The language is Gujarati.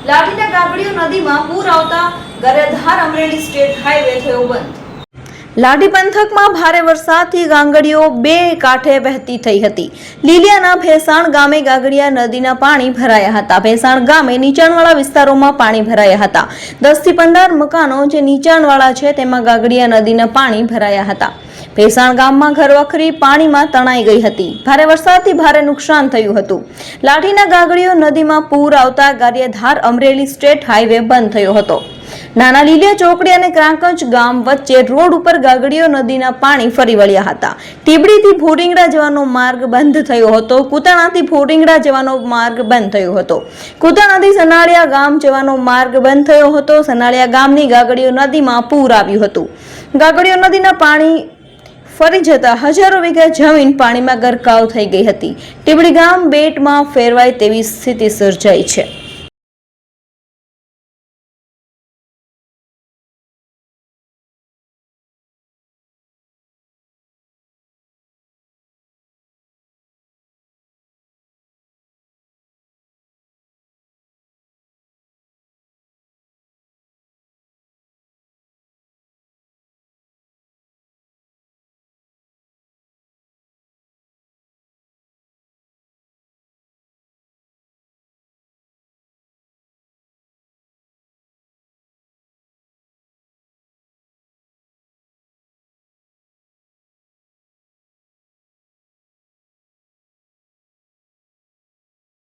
લાઠીના ગાગડીયો નદીમાં પૂર આવતા ગરેધાર અમરેલી સ્ટેટ હાઈવે થયો બંધ। લાઠી પંથકમાં ભારે વરસાદથી ગાંગડીઓ બે કાંઠે વહેતી થઈ હતી। લીલિયાના ભેસાણ ગામે ગાગડીયા નદીના પાણી ભરાયા હતા। ભેસાણ ગામે નીચાણવાળા વિસ્તારોમાં પાણી ભરાયા હતા। 10 થી 15 મકાનો જે નીચાણવાળા છે તેમાં ગાગડીયા નદીના પાણી ભરાયા હતા। ભેસાણ ગામમાં ઘરવખરી પાણીમાં તણાઈ ગઈ હતી। ભારે વરસાદથી ભારે નુકસાન થયું હતું। લાઠીના ગાગડીયો નદીમાં પૂર આવતા ગારિયાધાર અમરેલી સ્ટેટ હાઈવે બંધ થયો હતો। નાના લીલિયા ચોકડી અને ક્રાંકંચ ગામ વચ્ચે રોડ ઉપર ગાગડીયો નદીના પાણી ફરી વળ્યા હતા। ટીબડીથી ભોરિંગડા જવાનો માર્ગ બંધ થયો હતો। કુતાણાથી ભોરિંગડા જવાનો માર્ગ બંધ થયો હતો। કુતાણાથી સનાળિયા ગામ જવાનો માર્ગ બંધ થયો હતો। સનાળિયા ગામની ગાગડીયો નદીમાં પૂર આવ્યું હતું। ગાગડીયો નદીના પાણી ફરી જતા હજારો વીઘા જમીન પાણીમાં ગરકાવ થઈ ગઈ હતી। ટીબડી ગામ બેટમાં ફેરવાય તેવી સ્થિતિ સર્જાઈ છે।